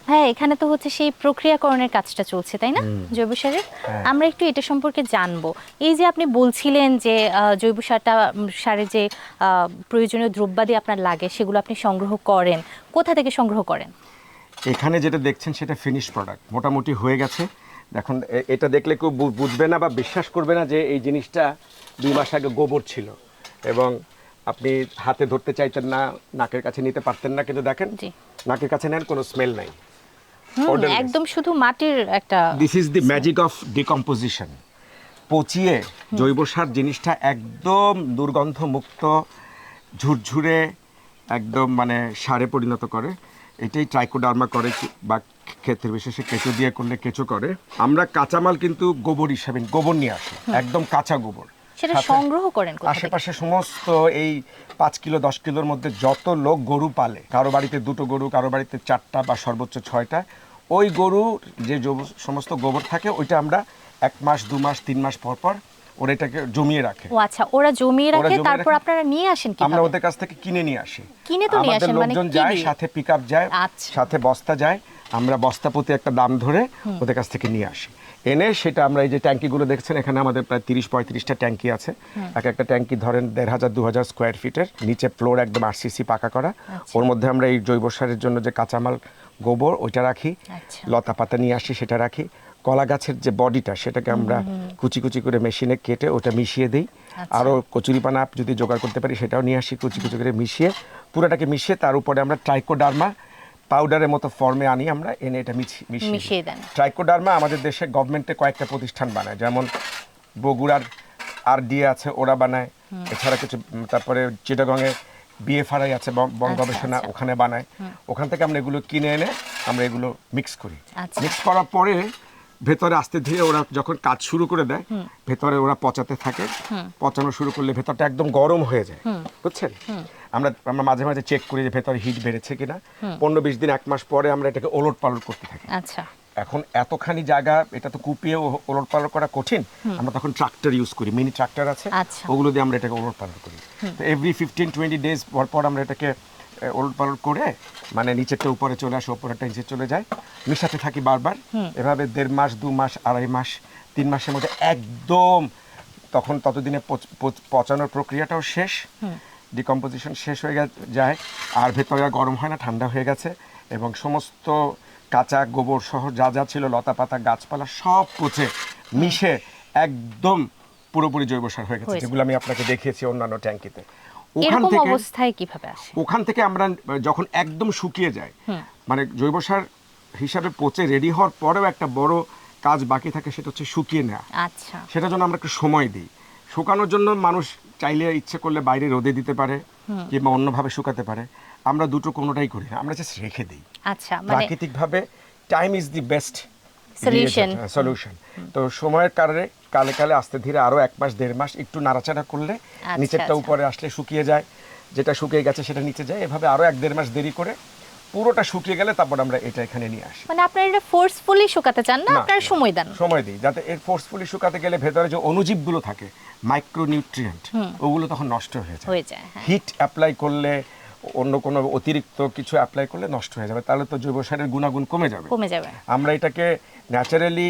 হ্যাঁ, এখানে তো হচ্ছে সেই প্রক্রিয়াকরণের কাজটা চলছে, তাই না জৈব সারের? আমরা একটু এটা সম্পর্কে জানবো। এই যে আপনি বলছিলেন যে জৈব সারের যে প্রয়োজনীয় দ্রব্যাদি আপনার লাগে সেগুলো আপনি সংগ্রহ করেন, কোথা থেকে সংগ্রহ করেন? এখানে যেটা দেখছেন সেটা ফিনিশ প্রোডাক্ট মোটামুটি হয়ে গেছে। দেখুন এটা দেখলে কেউ বুঝবে না বা বিশ্বাস করবে না যে এই জিনিসটা 2 মাস আগে গোবর ছিল এবং আপনি হাতে ধরতে চাইতেন না, নাকের কাছে নিতে পারতেন না, কিন্তু দেখেন জি। নাকের কাছে নেন কোনো স্মেল নাই। একদম শুধু মাটির একটা। This is the magic of decomposition. পচিয়ে জৈব সার জিনিসটা একদম দুর্গন্ধ মুক্ত, ঝুরঝুরে, একদম মানে সারে পরিণত করে। এটাই ট্রাইকোডার্মা করে বা ক্ষেত্রে বিশেষে কেঁচো দিয়ে করলে কেঁচো করে। আমরা কাঁচামাল কিন্তু গোবর হিসাবে গোবর নিয়ে আসি, একদম কাঁচা গোবর। সেটা সংগ্রহ করেন কোথা থেকে? আশেপাশে সমস্ত এই 5 কিলো 10 কিলোর মধ্যে যত লোক গরু পালে, কারো বাড়িতে 2টো গরু, কারো বাড়িতে 4টা বা সর্বোচ্চ 6টা, ওই গরু যে সমস্ত গোবর থাকে ওইটা আমরা 1 মাস 2 মাস 3 মাস পর পর ওরা এটাকে জমিয়ে রাখে। ও আচ্ছা, ওরা জমিয়ে রাখে, তারপর আপনারা নিয়ে আসেন কিভাবে? আমরা ওদের কাছ থেকে কিনে নিয়ে আসি। কিনে তো নিয়ে আমাদের আসেন মানে লোকজন কি যায়, দিয়ে? সাথে পিকআপ যায়, আচ্ছা। সাথে বস্তা যায়, আমরা বস্তা প্রতি একটা দাম ধরে ওদের কাছ থেকে নিয়ে আসি। এনে সেটা আমরা এই যে ট্যাঙ্কিগুলো দেখছেন, এখানে আমাদের প্রায় 30-35টা ট্যাঙ্কি আছে। এক একটা ট্যাঙ্কি ধরেন 1500-2000 স্কোয়ার ফিটের, নিচে ফ্লোর একদম আরসিসি পাকা করা। ওর মধ্যে আমরা এই জৈব সারের জন্য যে কাঁচামাল গোবর ওইটা রাখি, আচ্ছা। লতা পাতা নিয়ে আসি সেটা রাখি, কলা গাছের যে বডিটা সেটাকে আমরা কুচি কুচি করে মেশিনে কেটে ওটা মিশিয়ে দিই। আরও কচুরিপানা যদি জোগাড় করতে পারি সেটাও নিয়ে আসি, কুচি কুচি করে মিশিয়ে, পুরোটাকে মিশিয়ে তার উপরে আমরা ট্রাইকোডার্মা পাউডারের মতো ফর্মে আনি, আমরা এনে এটা মিশিয়ে দেন। ট্রাইকোডার্মা আমাদের দেশে গভর্নমেন্টে কয়েকটা প্রতিষ্ঠান বানায়, যেমন বগুড়ার RDA আছে, ওরা বানায়। এছাড়া কিছু তারপরে চিটাগংয়ে BFRI আছে, বন গবেষণা, আচ্ছা। ওখানে বানায়। ওখান থেকে আমরা এগুলো কিনে এনে আমরা এগুলো মিক্স করি। আচ্ছা। মিক্স করার পরে ভেতরে আস্তে ধীরে ওরা যখন কাজ শুরু করে দেয়, ভেতরে ওরা পচাতে থাকে। পচানো শুরু করলে ভেতরটা একদম গরম হয়ে যায়, বুঝছেন? আমরা মাঝে মাঝে চেক করি যে ভেতরে হিট বেড়েছে কিনা। 15-20 দিন 1 মাস পরে আমরা এটাকে ওলট পালট করতে থাকি। আচ্ছা। এখন এতখানি জায়গা, এটা তো কুপিয়ে ওলট পালট করা কঠিন। আমরা তখন ট্রাক্টর ইউজ করি, মিনি ট্রাক্টর আছে, আচ্ছা। ওগুলো দিয়ে আমরা এটাকে ওলট পালট করি। তো এভরি 15-20 ডেজ পর পর আমরা এটাকে ওলট পালট করে, মানে নিচেরটা উপরে চলে আসে, উপরেরটা নিচে চলে যায়, মিশাতে থাকি বারবার। এভাবে 1.5 মাস 2 মাস 2.5 মাস 3 মাসের মধ্যে একদম তখন ততদিনে পচানোর প্রক্রিয়াটাও শেষ, ডিকম্পোজিশন শেষ হয়ে যায়, আর ভেতরে আর গরম হয় না, ঠান্ডা হয়ে গেছে, এবং সমস্ত কাঁচা গোবর সহ যা যা ছিল, লতা পাতা গাছপালা সব পচে মিশে একদম পুরোপুরি জৈব সার হয়ে গেছে, যেগুলো আমি আপনাকে দেখিয়েছি অন্যান্য ট্যাঙ্কিতে। এরকম অবস্থায় কিভাবে আসে? ওখান থেকে আমরা যখন একদম শুকিয়ে যায়, মানে জৈব সার হিসাবে পচে রেডি হওয়ার পরেও একটা বড় কাজ বাকি থাকে, সেটা হচ্ছে শুকিয়ে নেওয়া। আচ্ছা। সেটার জন্য আমরা একটু সময় দিই। শুকানোর জন্য মানুষ চাইলে ইচ্ছে করলে বাইরে রোদে দিতে পারে কিংবা অন্যভাবে শুকাতে পারে। আমরা দুটো কোনোটাই করি না, আমরা জাস্ট রেখে দিই। আচ্ছা, মানে প্রাকৃতিকভাবে time is the best solution. তো সময়ের কারণে কালে কালে আস্তে ধীরে আরো 1 মাস 1.5 মাস একটু নাড়াচাড়া করলে নিচেরটা উপরে আসলে শুকিয়ে যায়, যেটা শুকিয়ে গেছে সেটা নিচে যায়, এভাবে আরো 1-1.5 মাস দেরি করে পুরোটা শুকিয়ে গেলে তারপর আমরা এটা এখানে নিয়ে আসি। মানে আপনারা এটা ফোর্সফুলি শুকাতে চান না, আপনারা সময় দেন? সময় দিই, যাতে এর ফোর্সফুলি শুকাতে গেলে ভেতরে যে অণুজীবগুলো থাকে, মাইক্রোনিউট্রিয়েন্ট, ওগুলো তখন নষ্ট হয়ে যায়। হিট অ্যাপ্লাই করলে, অন্য কোনো অতিরিক্ত কিছু অ্যাপ্লাই করলে নষ্ট হয়ে যাবে, তাহলে তো জৈব সারের গুণাগুণ কমে যাবে। আমরা এটাকে ন্যাচারালি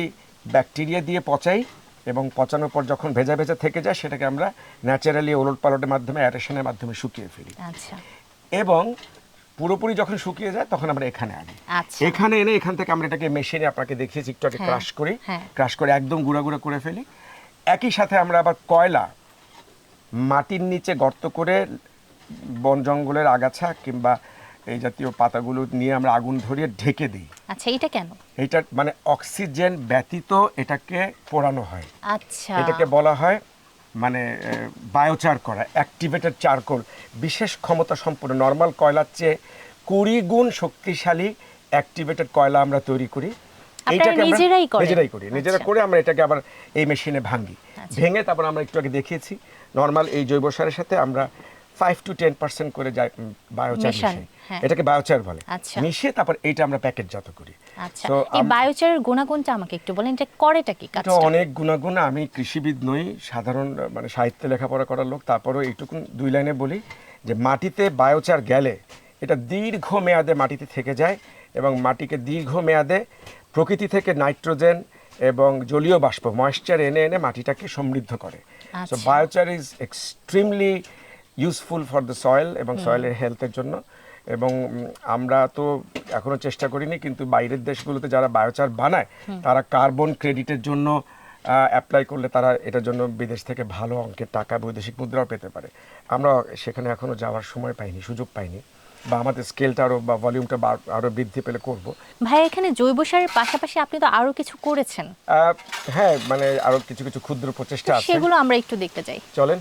ব্যাকটেরিয়া দিয়ে পচাই, এবং পচানোর পর যখন ভেজা ভেজা থেকে যায় সেটাকে আমরা ন্যাচারালি ওলট পালটের মাধ্যমে, অ্যারেশনের মাধ্যমে শুকিয়ে ফেলি। আচ্ছা। এবং পুরোপুরি যখন শুকিয়ে যায় তখন আমরা এখানে আনি। এখানে এনে এখান থেকে আমরা এটাকে মেশিনে, আপনাকে দেখিয়েছি একটু আগে, ক্রাশ করি, ক্রাশ করে একদম গুঁড়া গুঁড়া করে ফেলি। একই সাথে আমরা আবার কয়লা মাটির নিচে গর্ত করে বন জঙ্গলের আগাছা কিংবা এই জাতীয় পাতাগুলো নিয়ে আমরা আগুন ধরিয়ে ঢেকে দিই। আচ্ছা, এটা কেন? এটা মানে অক্সিজেন ব্যতীত এটাকে পোড়ানো হয়। আচ্ছা। এটাকে বলা হয় মানে বায়োচার করা, অ্যাক্টিভেটেড চারকোল। বিশেষ ক্ষমতা সম্পন্ন নর্মাল কয়লার চেয়ে 20 গুণ শক্তিশালী অ্যাক্টিভেটেড কয়লা আমরা তৈরি করি। এইটাকে আমরা নিজেরাই করি, নিজেরা করে আমরা এটাকে আবার এই মেশিনে ভাঙি। ভেঙে তারপর আমরা একটু আগে দেখিয়েছি, নর্মাল এই জৈব সারের সাথে আমরা 5-10% করে বায়োচার মিশাই, এটাকে বায়োচার বলে। মিশিয়ে তারপর এইটা আমরা প্যাকেটজাত করি। আচ্ছা, এই বায়োচারের গুণাগুণটা আমাকে একটু বলেন, এটা করেটা কি কাজটা? এটা অনেক গুণাগুণ। আমি কৃষিবিদ নই, সাধারণ মানে সাহিত্যে লেখাপড়া করার লোক, তারপরেও এইটুকু 2 লাইনে বলি যে মাটিতে বায়োচার গেলে এটা দীর্ঘ মেয়াদে মাটিতে থেকে যায় এবং মাটিকে দীর্ঘমেয়াদে প্রকৃতি থেকে নাইট্রোজেন এবং জলীয় বাষ্প ময়েশ্চার এনে এনে মাটিটাকে সমৃদ্ধ করে। So biochar is extremely useful for the soil এবং সয়েলের হেলথের জন্য। এবং আমরা তো এখনো চেষ্টা করিনি, কিন্তু বাইরের দেশগুলোতে যারা বায়োচার বানায় তারা কার্বন ক্রেডিটের জন্য অ্যাপ্লাই করলে তারা এটার জন্য বিদেশ থেকে ভালো অঙ্কের টাকা বৈদেশিক মুদ্রাও পেতে পারে। আমরা সেখানে এখনো যাওয়ার সময় পাইনি, সুযোগ পাইনি, বা আমাদের স্কেলটা আরও বা ভলিউমটা আরও বৃদ্ধি পেলে করব। ভাই এখানে জৈব সারের পাশাপাশি আপনি তো আরো কিছু করেছেন। হ্যাঁ, মানে আরও কিছু কিছু ক্ষুদ্র প্রচেষ্টা আছে, সেগুলো আমরা একটু দেখতে চাই। চলেন।